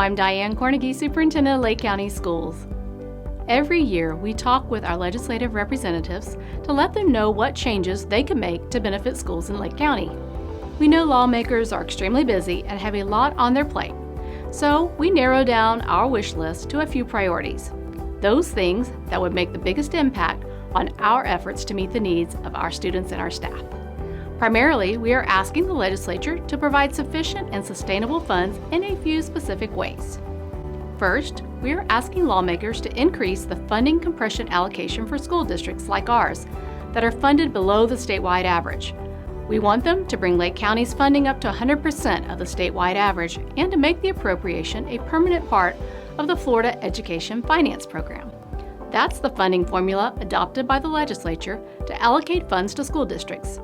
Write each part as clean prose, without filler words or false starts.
I'm Diane Kornegay, Superintendent of Lake County Schools. Every year, we talk with our legislative representatives to let them know what changes they can make to benefit schools in Lake County. We know lawmakers are extremely busy and have a lot on their plate, so we narrow down our wish list to a few priorities. Those things that would make the biggest impact on our efforts to meet the needs of our students and our staff. Primarily, we are asking the legislature to provide sufficient and sustainable funds in a few specific ways. First, we are asking lawmakers to increase the funding compression allocation for school districts like ours that are funded below the statewide average. We want them to bring Lake County's funding up to 100% of the statewide average and to make the appropriation a permanent part of the Florida Education Finance Program. That's the funding formula adopted by the legislature to allocate funds to school districts.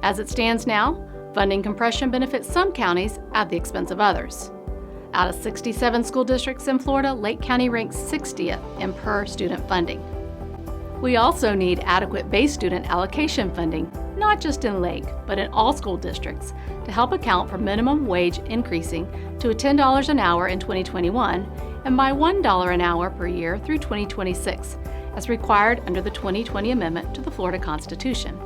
As it stands now, funding compression benefits some counties at the expense of others. Out of 67 school districts in Florida, Lake County ranks 60th in per student funding. We also need adequate base student allocation funding, not just in Lake, but in all school districts, to help account for minimum wage increasing to $10 an hour in 2021 and by $1 an hour per year through 2026, as required under the 2020 amendment to the Florida Constitution.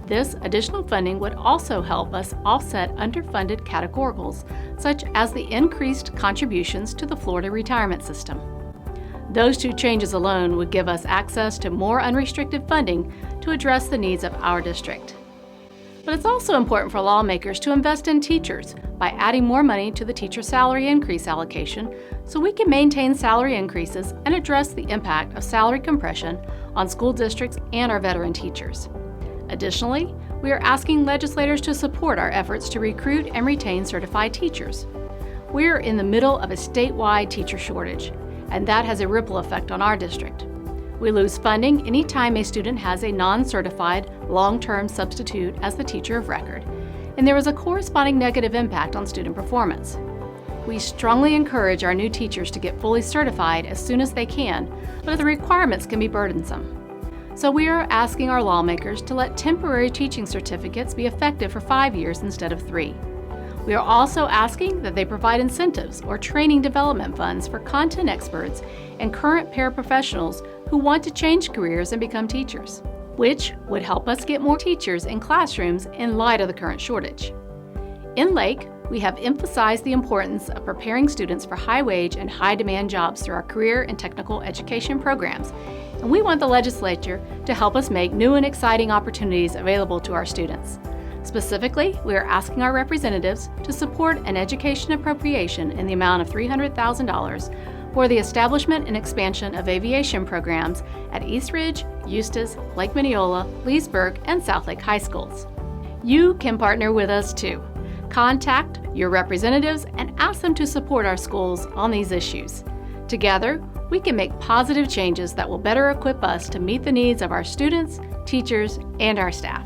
This additional funding would also help us offset underfunded categoricals, such as the increased contributions to the Florida retirement system. Those two changes alone would give us access to more unrestricted funding to address the needs of our district. But it's also important for lawmakers to invest in teachers by adding more money to the teacher salary increase allocation so we can maintain salary increases and address the impact of salary compression on school districts and our veteran teachers. Additionally, we are asking legislators to support our efforts to recruit and retain certified teachers. We are in the middle of a statewide teacher shortage, and that has a ripple effect on our district. We lose funding anytime a student has a non-certified long-term substitute as the teacher of record, and there is a corresponding negative impact on student performance. We strongly encourage our new teachers to get fully certified as soon as they can, but the requirements can be burdensome. So we are asking our lawmakers to let temporary teaching certificates be effective for 5 years instead of 3. We are also asking that they provide incentives or training development funds for content experts and current paraprofessionals who want to change careers and become teachers, which would help us get more teachers in classrooms in light of the current shortage. In Lake, we have emphasized the importance of preparing students for high-wage and high-demand jobs through our career and technical education programs, and we want the legislature to help us make new and exciting opportunities available to our students. Specifically, we are asking our representatives to support an education appropriation in the amount of $300,000 for the establishment and expansion of aviation programs at East Ridge, Eustis, Lake Minneola, Leesburg, and South Lake High Schools. You can partner with us too. Contact your representatives and ask them to support our schools on these issues. Together, we can make positive changes that will better equip us to meet the needs of our students, teachers, and our staff.